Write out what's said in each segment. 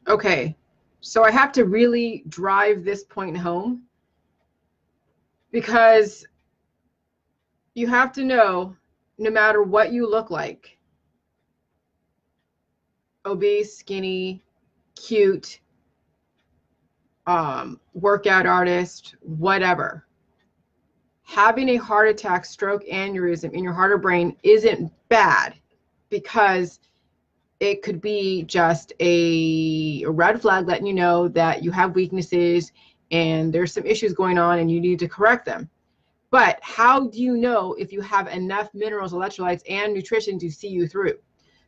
Okay, so I have to really drive this point home, because you have to know, no matter what you look like, obese, skinny, cute, workout artist, whatever, having a heart attack, stroke, aneurysm in your heart or brain isn't bad, because it could be just a red flag letting you know that you have weaknesses and there's some issues going on and you need to correct them. But how do you know if you have enough minerals, electrolytes, and nutrition to see you through?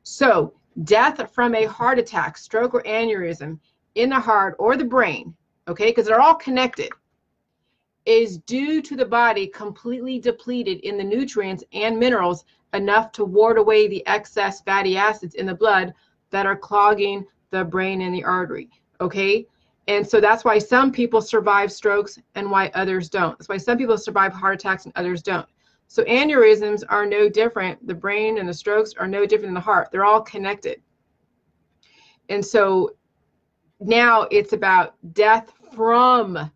So death from a heart attack, stroke, or aneurysm in the heart or the brain, okay, because they're all connected, is due to the body completely depleted in the nutrients and minerals enough to ward away the excess fatty acids in the blood that are clogging the brain and the artery, okay? And so that's why some people survive strokes and why others don't. That's why some people survive heart attacks and others don't. So aneurysms are no different. The brain and the strokes are no different than the heart. They're all connected. And so now it's about death from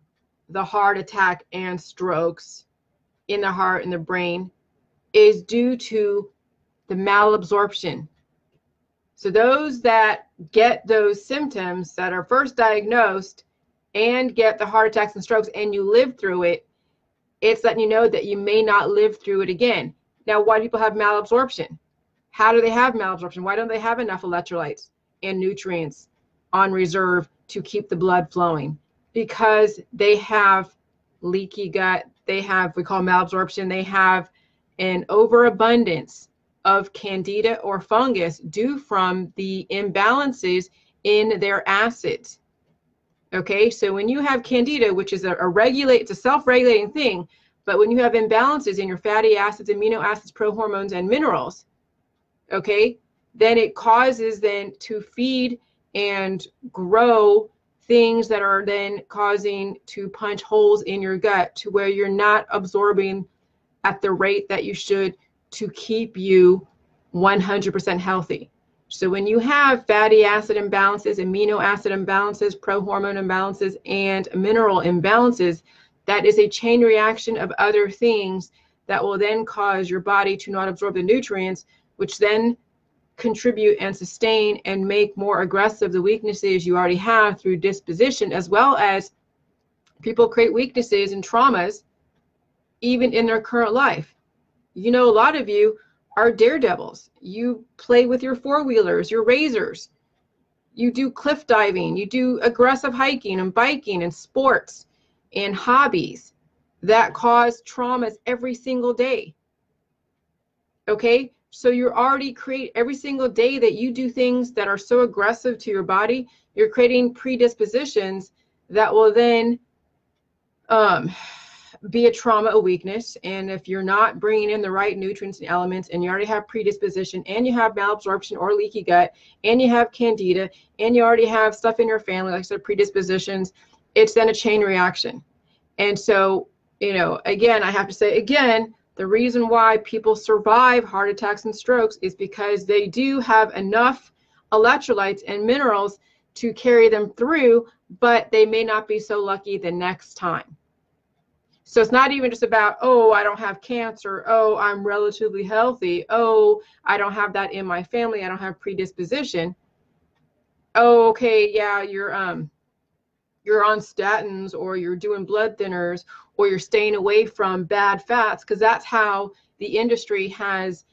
the heart attack and strokes in the heart and the brain is due to the malabsorption. So those that get those symptoms that are first diagnosed and get the heart attacks and strokes and you live through it, it's letting you know that you may not live through it again. Now, why do people have malabsorption? How do they have malabsorption? Why don't they have enough electrolytes and nutrients on reserve to keep the blood flowing? Because they have leaky gut, they have, we call malabsorption, they have an overabundance of candida or fungus due from the imbalances in their acids. Okay, so when you have candida, which is it's a self-regulating thing, but when you have imbalances in your fatty acids, amino acids, prohormones, and minerals, okay, then it causes then to feed and grow things that are then causing to punch holes in your gut to where you're not absorbing at the rate that you should to keep you 100% healthy. So when you have fatty acid imbalances, amino acid imbalances, prohormone imbalances, and mineral imbalances, that is a chain reaction of other things that will then cause your body to not absorb the nutrients, which then contribute and sustain and make more aggressive the weaknesses you already have through disposition, as well as people create weaknesses and traumas even in their current life. You know, a lot of you are daredevils. You play with your four-wheelers, your razors. You do cliff diving. You do aggressive hiking and biking and sports and hobbies that cause traumas every single day. Okay? So you're already every single day that you do things that are so aggressive to your body, you're creating predispositions that will then be a trauma, a weakness. And if you're not bringing in the right nutrients and elements, and you already have predisposition, and you have malabsorption or leaky gut, and you have candida, and you already have stuff in your family, like I said, predispositions, it's then a chain reaction. And so, you know, again, I have to say again, the reason why people survive heart attacks and strokes is because they do have enough electrolytes and minerals to carry them through, but they may not be so lucky the next time. So it's not even just about, oh, I don't have cancer. Oh, I'm relatively healthy. Oh, I don't have that in my family. I don't have predisposition. Oh, okay, yeah, you're on statins, or you're doing blood thinners, or you're staying away from bad fats, because that's how the industry has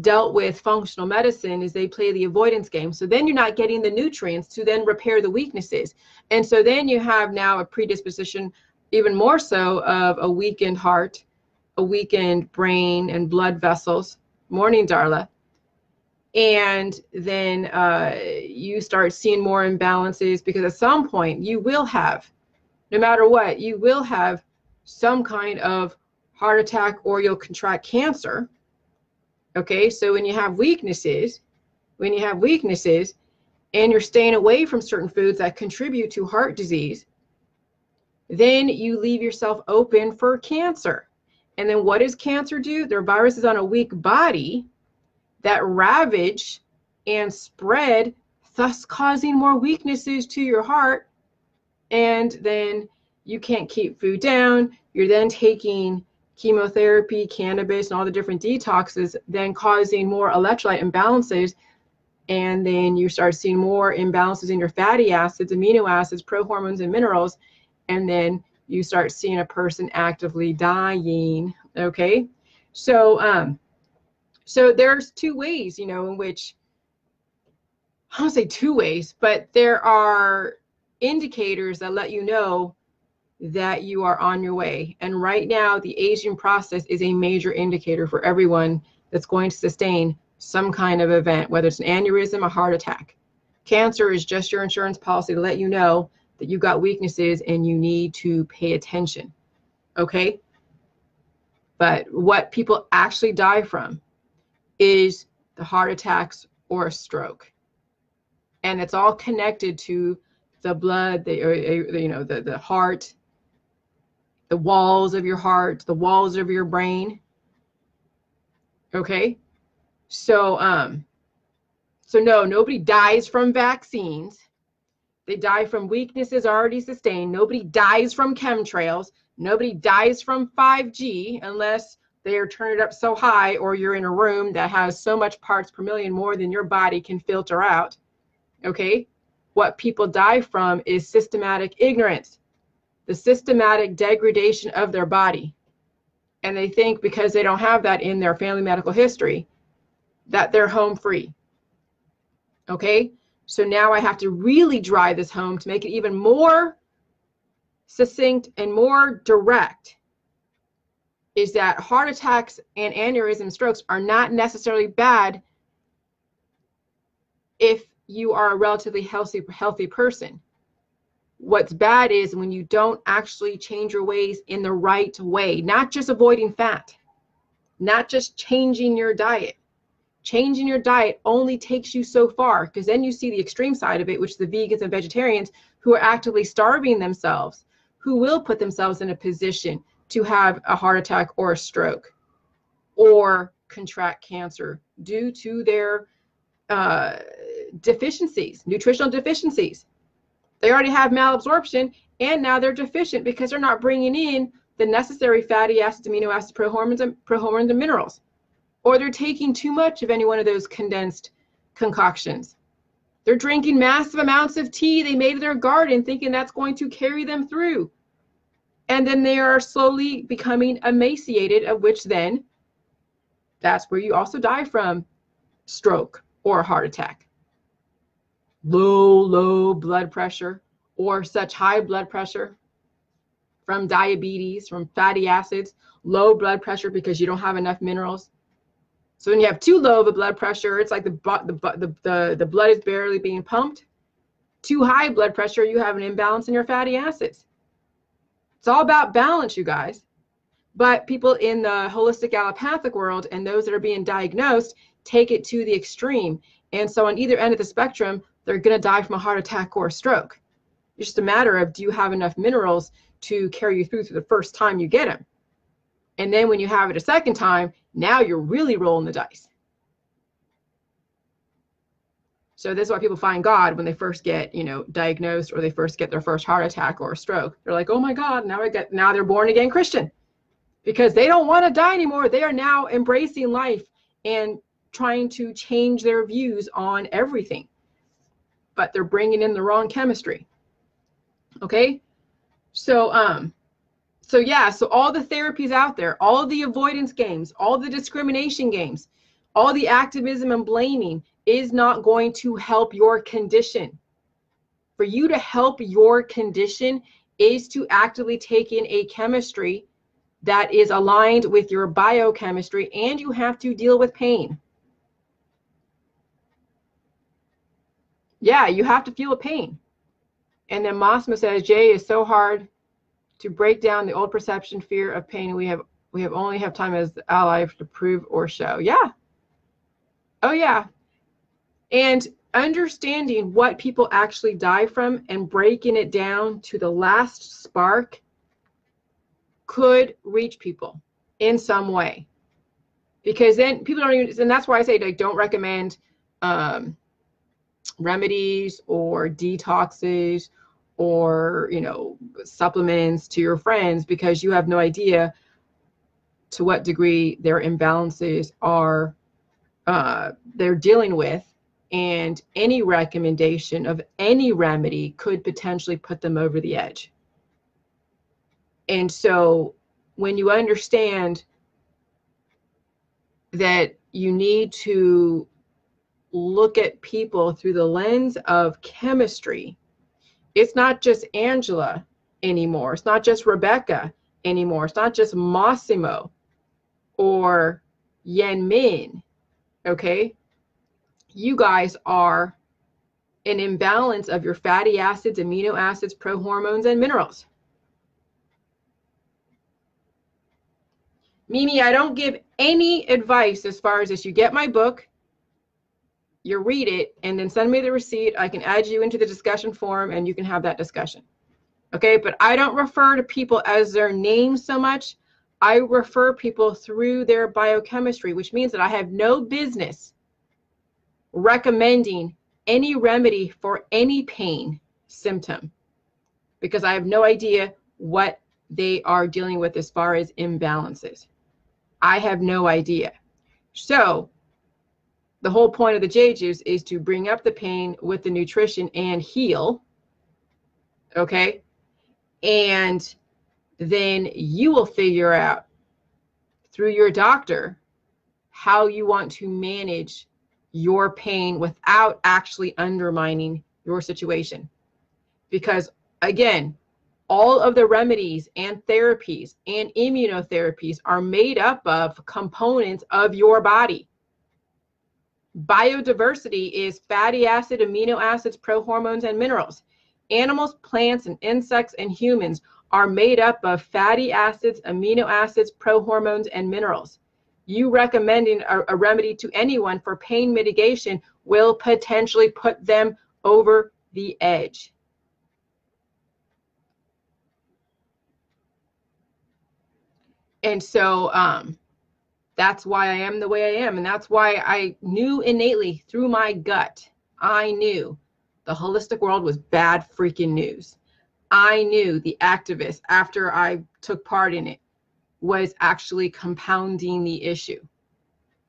dealt with functional medicine, is they play the avoidance game. So then you're not getting the nutrients to then repair the weaknesses. And so then you have now a predisposition, even more so, of a weakened heart, a weakened brain and blood vessels. Morning, Darla. And then you start seeing more imbalances, because at some point you will have, no matter what, you will have some kind of heart attack, or you'll contract cancer. Okay, so when you have weaknesses, and you're staying away from certain foods that contribute to heart disease, then you leave yourself open for cancer. And then what does cancer do? There are viruses on a weak body that ravage and spread thus causing more weaknesses to your heart. And then you can't keep food down. You're then taking chemotherapy, cannabis, and all the different detoxes, then causing more electrolyte imbalances. And then you start seeing more imbalances in your fatty acids, amino acids, prohormones, and minerals. And then you start seeing a person actively dying. Okay. So, so there's two ways, you know, in which, I don't say two ways, but there are indicators that let you know that you are on your way. And right now, the aging process is a major indicator for everyone that's going to sustain some kind of event, whether it's an aneurysm, a heart attack. Cancer is just your insurance policy to let you know that you've got weaknesses and you need to pay attention. Okay? But what people actually die from is the heart attacks or a stroke. And it's all connected to the blood, the heart, the walls of your heart, the walls of your brain. Okay? So, so no, nobody dies from vaccines. They die from weaknesses already sustained. Nobody dies from chemtrails. Nobody dies from 5G unless they are turned up so high or you're in a room that has so much parts per million more than your body can filter out. Okay? What people die from is systematic ignorance, the systematic degradation of their body. And they think because they don't have that in their family medical history, that they're home free. Okay? So now I have to really drive this home to make it even more succinct and more direct, is that heart attacks and aneurysm strokes are not necessarily bad if you are a relatively healthy person. What's bad is when you don't actually change your ways in the right way, not just avoiding fat, not just changing your diet. Changing your diet only takes you so far, because then you see the extreme side of it, which the vegans and vegetarians who are actively starving themselves, who will put themselves in a position to have a heart attack or a stroke or contract cancer due to their deficiencies, nutritional deficiencies. They already have malabsorption, and now they're deficient because they're not bringing in the necessary fatty acids, amino acids, prohormones, and minerals. Or they're taking too much of any one of those condensed concoctions. They're drinking massive amounts of tea they made in their garden, thinking that's going to carry them through. And then they are slowly becoming emaciated, of which then that's where you also die from stroke or a heart attack. Low blood pressure or such high blood pressure from diabetes, from fatty acids, low blood pressure because you don't have enough minerals. So when you have too low of a blood pressure, it's like the blood is barely being pumped. Too high blood pressure, you have an imbalance in your fatty acids. It's all about balance, you guys. But people in the holistic allopathic world and those that are being diagnosed take it to the extreme. And so on either end of the spectrum, they're going to die from a heart attack or a stroke. It's just a matter of, do you have enough minerals to carry you through the first time you get them? And then when you have it a second time, now you're really rolling the dice. So this is why people find God when they first get, diagnosed, or they first get their first heart attack or a stroke. They're like, oh my God, now they're born again Christian, because they don't want to die anymore. They are now embracing life and trying to change their views on everything, but they're bringing in the wrong chemistry. Okay. So all the therapies out there, all of the avoidance games, all the discrimination games, all the activism and blaming is not going to help your condition. For you to help your condition is to actively take in a chemistry that is aligned with your biochemistry, and you have to deal with pain. Yeah, you have to feel a pain. And then Mosma says, Jay, is so hard to break down the old perception, fear of pain. We only have time as allies to prove or show. Yeah. Oh yeah. And understanding what people actually die from and breaking it down to the last spark could reach people in some way. Because then people don't even, and that's why I say, like, don't recommend remedies or detoxes or, you know, supplements to your friends because you have no idea to what degree their imbalances are they're dealing with, and any recommendation of any remedy could potentially put them over the edge. And so when you understand that you need to look at people through the lens of chemistry, it's not just Angela anymore. It's not just Rebecca anymore. It's not just Massimo or Yen Min. Okay? You guys are an imbalance of your fatty acids, amino acids, prohormones, and minerals. Mimi, I don't give any advice as far as this. You get my book, you read it, and then send me the receipt. I can add you into the discussion forum and you can have that discussion. Okay, but I don't refer to people as their names so much. I refer people through their biochemistry, which means that I have no business recommending any remedy for any pain symptom because I have no idea what they are dealing with as far as imbalances. I have no idea. So the whole point of the J juice is to bring up the pain with the nutrition and heal. Okay. And then you will figure out through your doctor how you want to manage your pain without actually undermining your situation. Because again, all of the remedies and therapies and immunotherapies are made up of components of your body. Biodiversity is fatty acid, amino acids, prohormones, and minerals. Animals, plants, and insects and humans are made up of fatty acids, amino acids, prohormones, and minerals. You recommending a remedy to anyone for pain mitigation will potentially put them over the edge. And so that's why I am the way I am. And that's why I knew innately through my gut, I knew the holistic world was bad freaking news. I knew the activists, after I took part in it, was actually compounding the issue.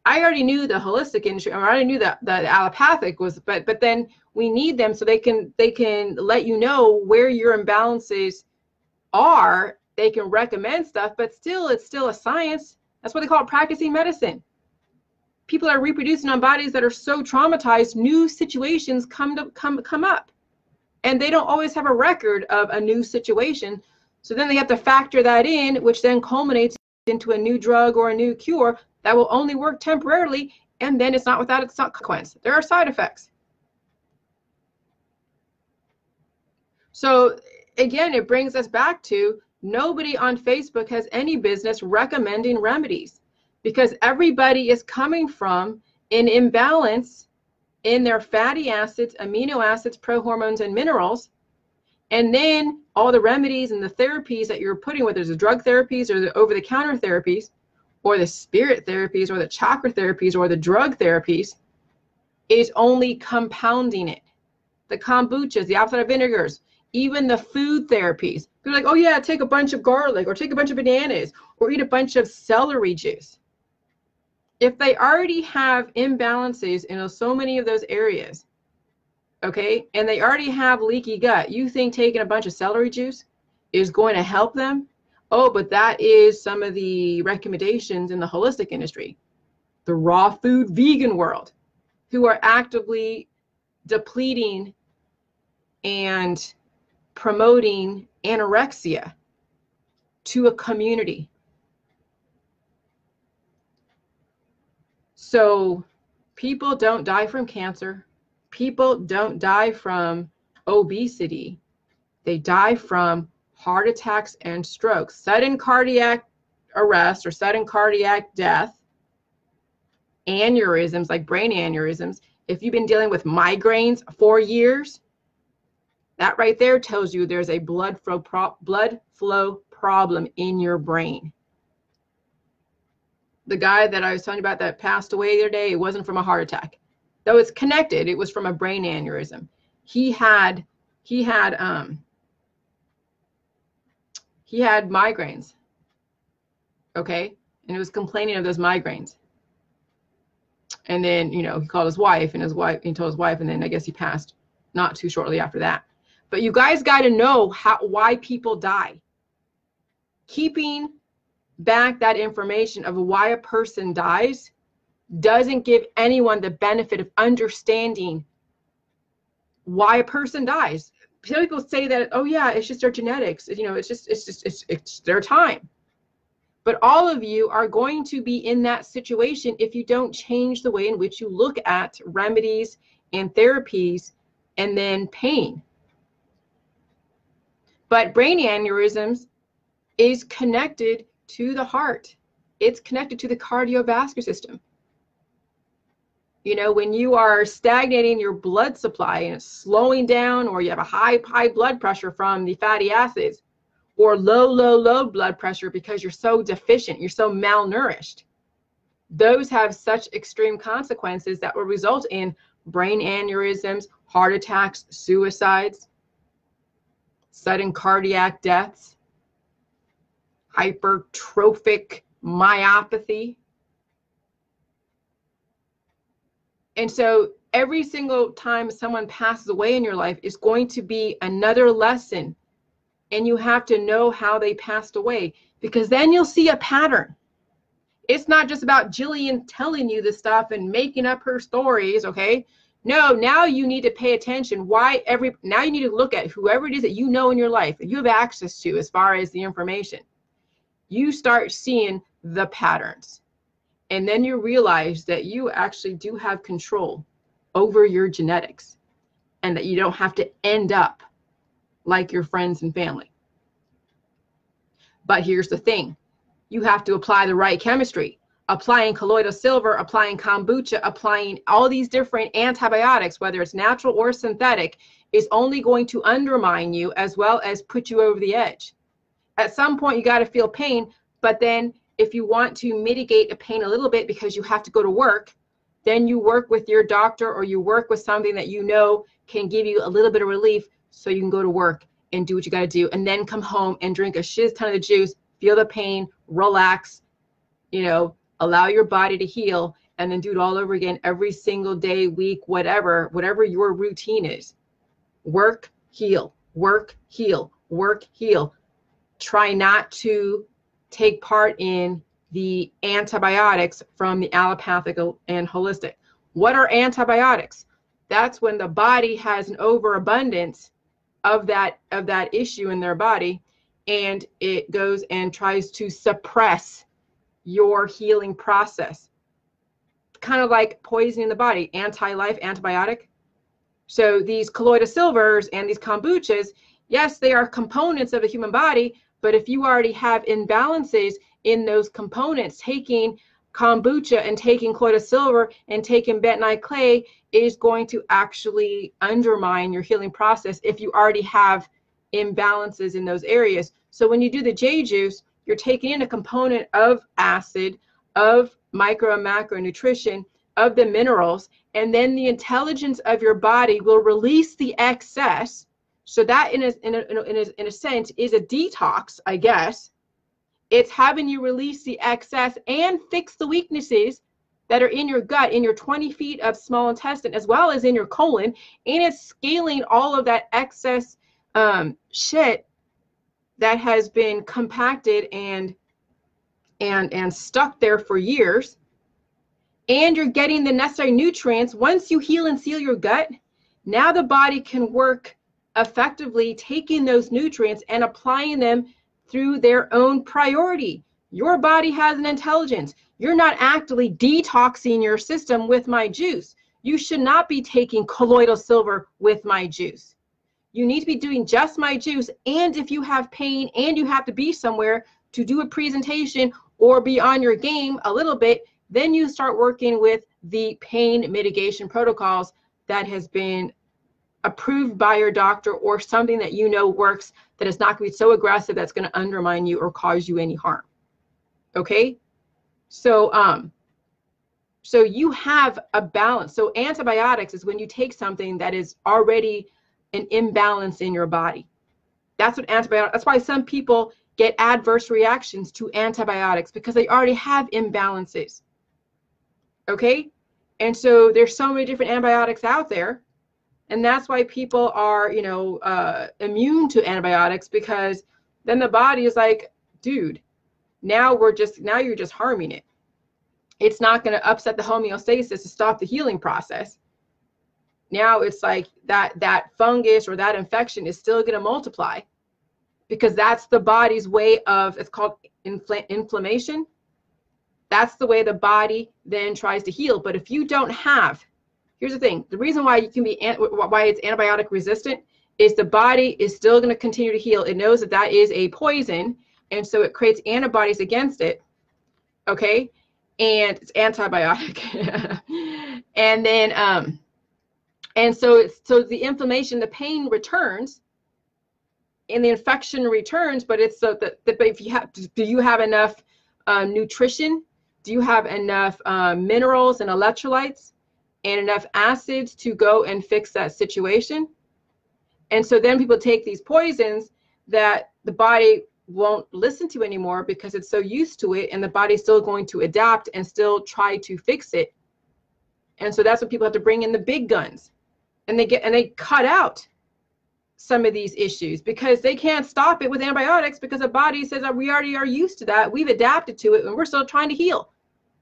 I already knew the holistic industry. I already knew that the allopathic was, but then we need them so they can let you know where your imbalances are. They can recommend stuff, but still, it's still a science. That's what they call it, practicing medicine. People are reproducing on bodies that are so traumatized, new situations come up. And they don't always have a record of a new situation. So then they have to factor that in, which then culminates into a new drug or a new cure that will only work temporarily. And then it's not without its consequence. There are side effects. So again, it brings us back to nobody on Facebook has any business recommending remedies because everybody is coming from an imbalance in their fatty acids, amino acids, prohormones, and minerals. And then all the remedies and the therapies that you're putting, whether it's the drug therapies or the over-the-counter therapies or the spirit therapies or the chakra therapies or the drug therapies, is only compounding it. The kombuchas, the apple cider vinegars, even the food therapies. They're like, oh yeah, take a bunch of garlic or take a bunch of bananas or eat a bunch of celery juice. If they already have imbalances in so many of those areas, okay, and they already have leaky gut, you think taking a bunch of celery juice is going to help them? Oh, but that is some of the recommendations in the holistic industry, the raw food vegan world, who are actively depleting and promoting anorexia to a community. So people don't die from cancer. People don't die from obesity. They die from heart attacks and strokes, sudden cardiac arrest or sudden cardiac death, aneurysms like brain aneurysms. If you've been dealing with migraines for years, that right there tells you there's a blood flow problem in your brain. The guy that I was telling you about that passed away the other day, it wasn't from a heart attack. though it's connected. It was from a brain aneurysm. He had migraines. Okay. And he was complaining of those migraines. And then, you know, he called his wife, and he told his wife, and then I guess he passed not too shortly after that. But you guys got to know why people die. Keeping back that information of why a person dies doesn't give anyone the benefit of understanding why a person dies. Some people say that, oh yeah, it's just their genetics. You know, it's their time. But all of you are going to be in that situation if you don't change the way in which you look at remedies and therapies and then pain. But brain aneurysms is connected to the heart. It's connected to the cardiovascular system. You know, when you are stagnating your blood supply and it's slowing down, or you have a high blood pressure from the fatty acids, or low blood pressure because you're so deficient, you're so malnourished, those have such extreme consequences that will result in brain aneurysms, heart attacks, suicides, sudden cardiac deaths, hypertrophic myopathy. And so every single time someone passes away in your life is going to be another lesson. And you have to know how they passed away, because then you'll see a pattern. It's not just about Jillian telling you this stuff and making up her stories, okay? No, now you need to pay attention. Now you need to look at whoever it is that you know in your life, that you have access to as far as the information. You start seeing the patterns. And then you realize that you actually do have control over your genetics, and that you don't have to end up like your friends and family. But here's the thing. You have to apply the right chemistry. Applying colloidal silver, applying kombucha, applying all these different antibiotics, whether it's natural or synthetic, is only going to undermine you as well as put you over the edge. At some point, you got to feel pain, but then if you want to mitigate the pain a little bit because you have to go to work, then you work with your doctor, or you work with something that you know can give you a little bit of relief, so you can go to work and do what you got to do, and then come home and drink a shiz ton of the juice, feel the pain, relax, you know, allow your body to heal, and then do it all over again every single day, week, whatever your routine is. Work, heal, work, heal, work, heal. Try not to take part in the antibiotics from the allopathic and holistic. What are antibiotics? That's when the body has an overabundance of that issue in their body, and it goes and tries to suppress your healing process. Kind of like poisoning the body, anti-life antibiotic. So these colloidal silvers and these kombuchas, yes, they are components of the human body, but if you already have imbalances in those components, taking kombucha and taking colloidal silver and taking bentonite clay is going to actually undermine your healing process if you already have imbalances in those areas. So when you do the J juice, you're taking in a component of acid, of micro and macro nutrition, of the minerals, and then the intelligence of your body will release the excess. So that in a sense is a detox, I guess. It's having you release the excess and fix the weaknesses that are in your gut, in your 20 feet of small intestine, as well as in your colon. And it's scaling all of that excess shit that has been compacted and stuck there for years. And you're getting the necessary nutrients. Once you heal and seal your gut, now the body can work effectively taking those nutrients and applying them through their own priority. Your body has an intelligence. You're not actively detoxing your system with my juice. You should not be taking colloidal silver with my juice. You need to be doing just my juice. And if you have pain and you have to be somewhere to do a presentation or be on your game a little bit, then you start working with the pain mitigation protocols that has been approved by your doctor, or something that you know works, that is not going to be so aggressive that's going to undermine you or cause you any harm. Okay? So So you have a balance. So antibiotics is when you take something that is already an imbalance in your body. That's what antibiotics, that's why some people get adverse reactions to antibiotics, because they already have imbalances. Okay? And so there's so many different antibiotics out there. And that's why people are, you know, immune to antibiotics, because then the body is like, dude, now you're just harming it. It's not going to upset the homeostasis to stop the healing process. Now it's like that fungus or that infection is still going to multiply, because that's the body's way of, it's called inflammation. That's the way the body then tries to heal. But if you don't have, here's the thing, the reason why you can be, why it's antibiotic resistant is the body is still going to continue to heal. It knows that that is a poison, and so it creates antibodies against it. Okay? And it's antibiotic. And then, and so the inflammation, the pain returns, and the infection returns, but it's so that if you have, do you have enough nutrition? Do you have enough minerals and electrolytes and enough acids to go and fix that situation? And so then people take these poisons that the body won't listen to anymore, because it's so used to it, and the body's still going to adapt and still try to fix it. And so that's when people have to bring in the big guns, and they cut out some of these issues, because they can't stop it with antibiotics, because the body says, oh, we already are used to that, we've adapted to it, and we're still trying to heal.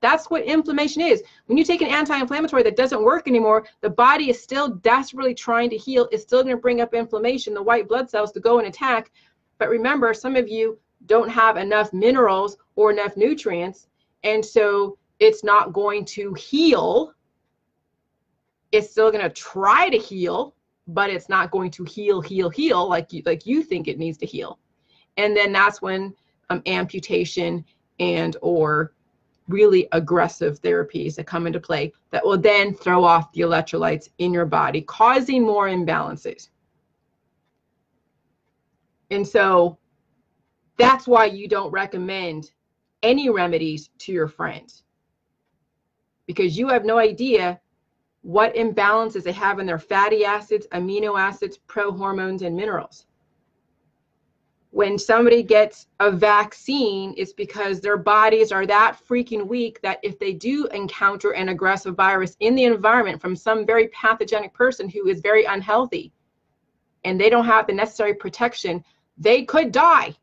That's what inflammation is. When you take an anti-inflammatory that doesn't work anymore, the body is still desperately trying to heal. It's still going to bring up inflammation, the white blood cells, to go and attack. But remember, some of you don't have enough minerals or enough nutrients, and so it's not going to heal. It's still going to try to heal, but it's not going to heal like you think it needs to heal. And then that's when amputation and or really aggressive therapies that come into play that will then throw off the electrolytes in your body, causing more imbalances. And so that's why you don't recommend any remedies to your friends, because you have no idea what imbalances they have in their fatty acids, amino acids, prohormones, and minerals. When somebody gets a vaccine, it's because their bodies are that freaking weak that if they do encounter an aggressive virus in the environment from some very pathogenic person who is very unhealthy, and they don't have the necessary protection, they could die.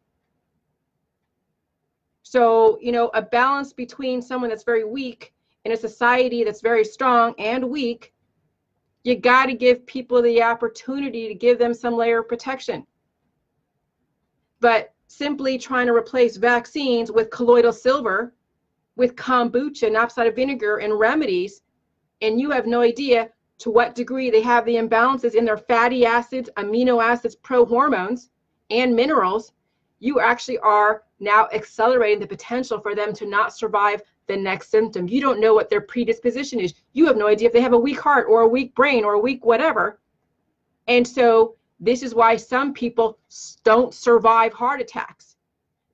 So, you know, a balance between someone that's very weak in a society that's very strong and weak, you got to give people the opportunity to give them some layer of protection. But simply trying to replace vaccines with colloidal silver, with kombucha and apple cider vinegar and remedies, and you have no idea to what degree they have the imbalances in their fatty acids, amino acids, prohormones, and minerals, you actually are now accelerating the potential for them to not survive the next symptom. You don't know what their predisposition is. You have no idea if they have a weak heart or a weak brain or a weak whatever. And so this is why some people don't survive heart attacks,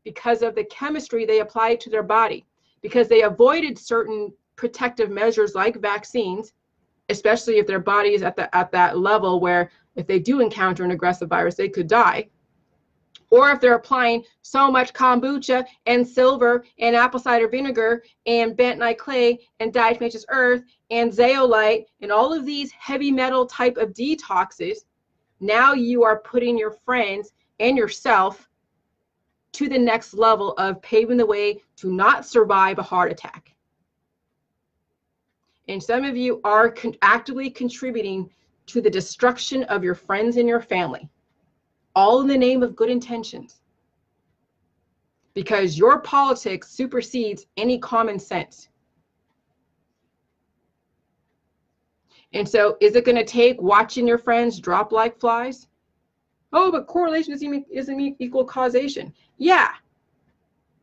because of the chemistry they apply to their body, because they avoided certain protective measures like vaccines, especially if their body is at that level where if they do encounter an aggressive virus, they could die. Or if they're applying so much kombucha and silver and apple cider vinegar and bentonite clay and diatomaceous earth and zeolite and all of these heavy metal type of detoxes, now you are putting your friends and yourself to the next level of paving the way to not survive a heart attack. And some of you are actively contributing to the destruction of your friends and your family, all in the name of good intentions, because your politics supersedes any common sense. And so is it going to take watching your friends drop like flies? Oh, but correlation isn't equal causation. Yeah.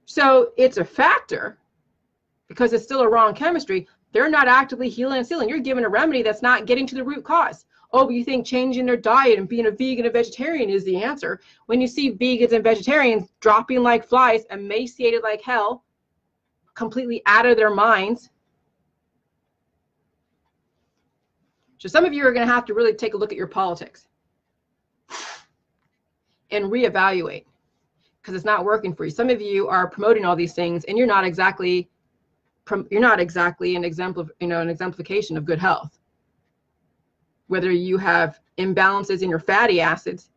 So it's a factor, because it's still a wrong chemistry. They're not actively healing and sealing. You're giving a remedy that's not getting to the root cause. Oh, but you think changing their diet and being a vegan and vegetarian is the answer. When you see vegans and vegetarians dropping like flies, emaciated like hell, completely out of their minds, So some of you are going to have to really take a look at your politics and reevaluate, because it's not working for you. Some of you are promoting all these things, and you're not exactly an exemplification of good health. Whether you have imbalances in your fatty acids,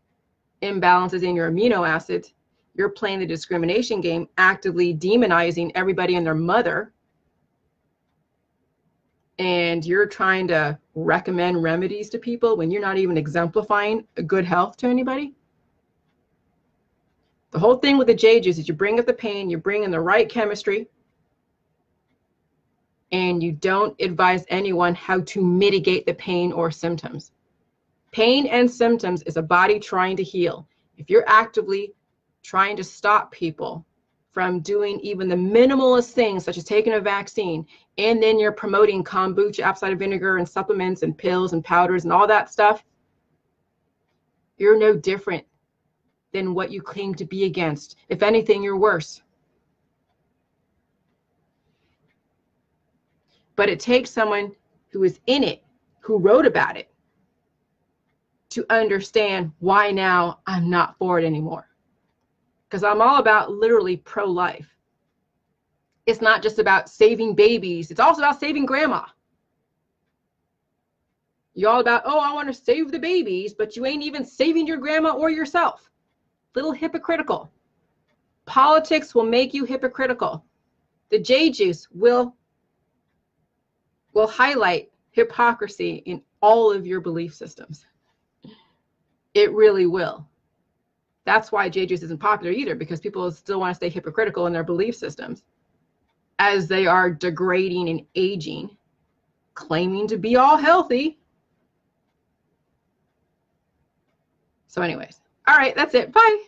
imbalances in your amino acids, you're playing the discrimination game, actively demonizing everybody and their mother, and you're trying to recommend remedies to people when you're not even exemplifying good health to anybody. The whole thing with the J juice is you bring up the pain, you bring in the right chemistry, and you don't advise anyone how to mitigate the pain or symptoms. Pain and symptoms is a body trying to heal. If you're actively trying to stop people from doing even the minimalist things, such as taking a vaccine, and then you're promoting kombucha, apple cider vinegar, and supplements and pills and powders and all that stuff, you're no different than what you claim to be against. If anything, you're worse. But it takes someone who is in it, who wrote about it, to understand why now I'm not for it anymore. Because I'm all about literally pro-life. It's not just about saving babies. It's also about saving grandma. You're all about, oh, I want to save the babies, but you ain't even saving your grandma or yourself. Little hypocritical. Politics will make you hypocritical. The J juice will highlight hypocrisy in all of your belief systems. It really will. That's why J juice isn't popular either, because people still want to stay hypocritical in their belief systems as they are degrading and aging, claiming to be all healthy. So anyways, all right, that's it. Bye.